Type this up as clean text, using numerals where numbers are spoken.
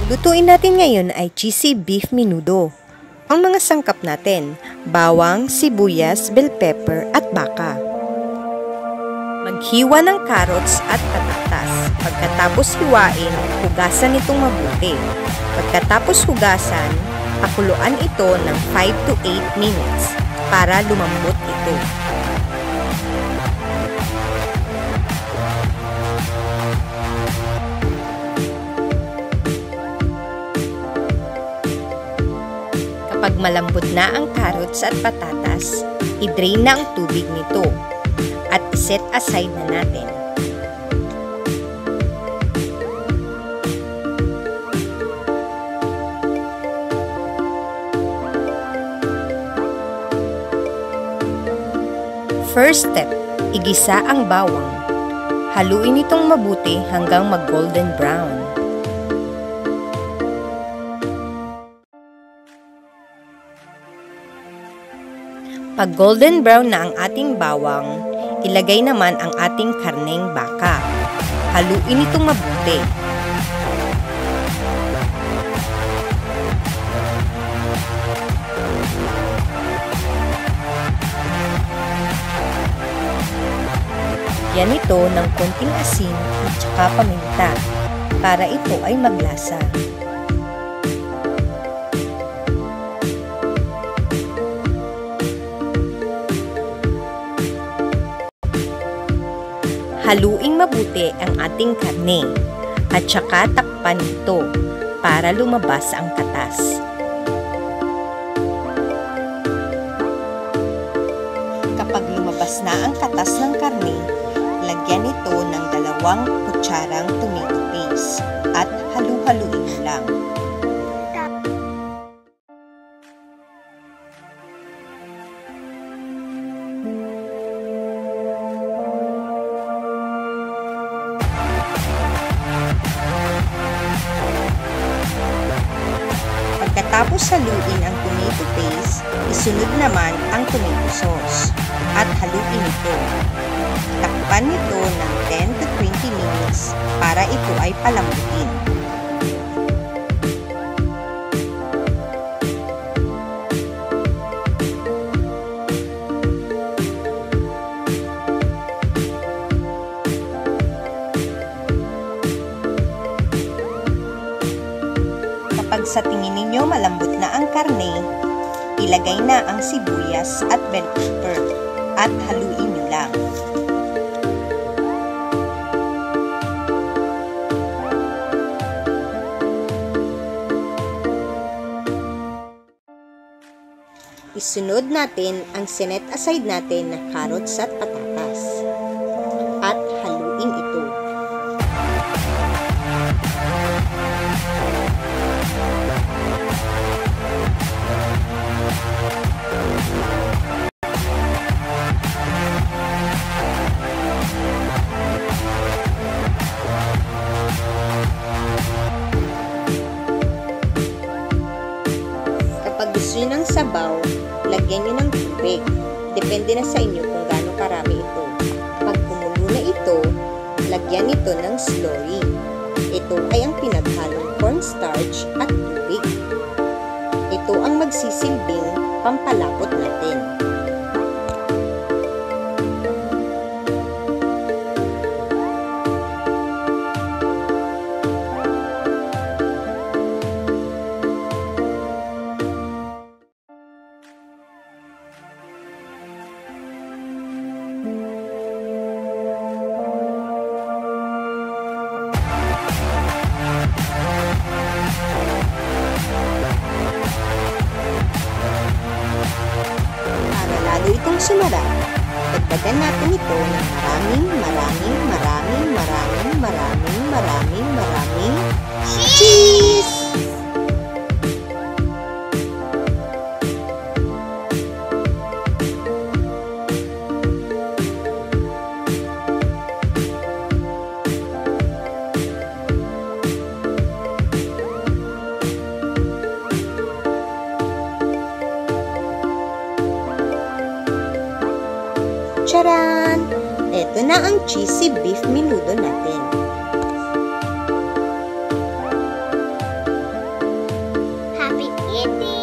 Lutuin natin ngayon ay cheesy beef menudo. Ang mga sangkap natin, bawang, sibuyas, bell pepper at baka. Maghiwa ng carrots at patatas. Pagkatapos hiwain, hugasan itong mabuti. Pagkatapos hugasan, pakuluan ito ng 5 to 8 minutes para lumambot ito. Kapag malambot na ang carrots at patatas, i-drain na ang tubig nito at set aside na natin. First step, igisa ang bawang. Haluin itong mabuti hanggang mag-golden brown. Pag golden brown na ang ating bawang, ilagay naman ang ating karneng baka. Haluin itong mabuti. Yan ito ng konting asin at saka paminta para ito ay maglasa. Haluing mabuti ang ating karne at saka takpan ito para lumabas ang katas. Kapag lumabas na ang katas ng karne, lagyan ito ng 2 kutsarang tomato paste at halu-haluin mo lang. Pagkatapos haluin ang tomato paste, isunod naman ang tomato sauce at haluin ito. Takpan nito ng 10 to 20 minutes para ito ay palambutin. Kapag sa tingin ninyo malambot na ang karne, ilagay na ang sibuyas at bell pepper at haluin nyo lang. Isunod natin ang sinet aside natin na carrots at patatas at haluin ito. Kapag gusto nyo ng sabaw, lagyan nyo ng tubig. Depende na sa inyo kung gaano karami ito. Pag kumulo na ito, lagyan ito ng slurry. Ito ay ang pinaghalong cornstarch at tubig. Ito ang magsisilbing pampalapot natin. Itong sumarap, dagdagan natin ito ng maraming cheese! Charan! Ito na ang cheesy beef menudo natin. Spaghetti.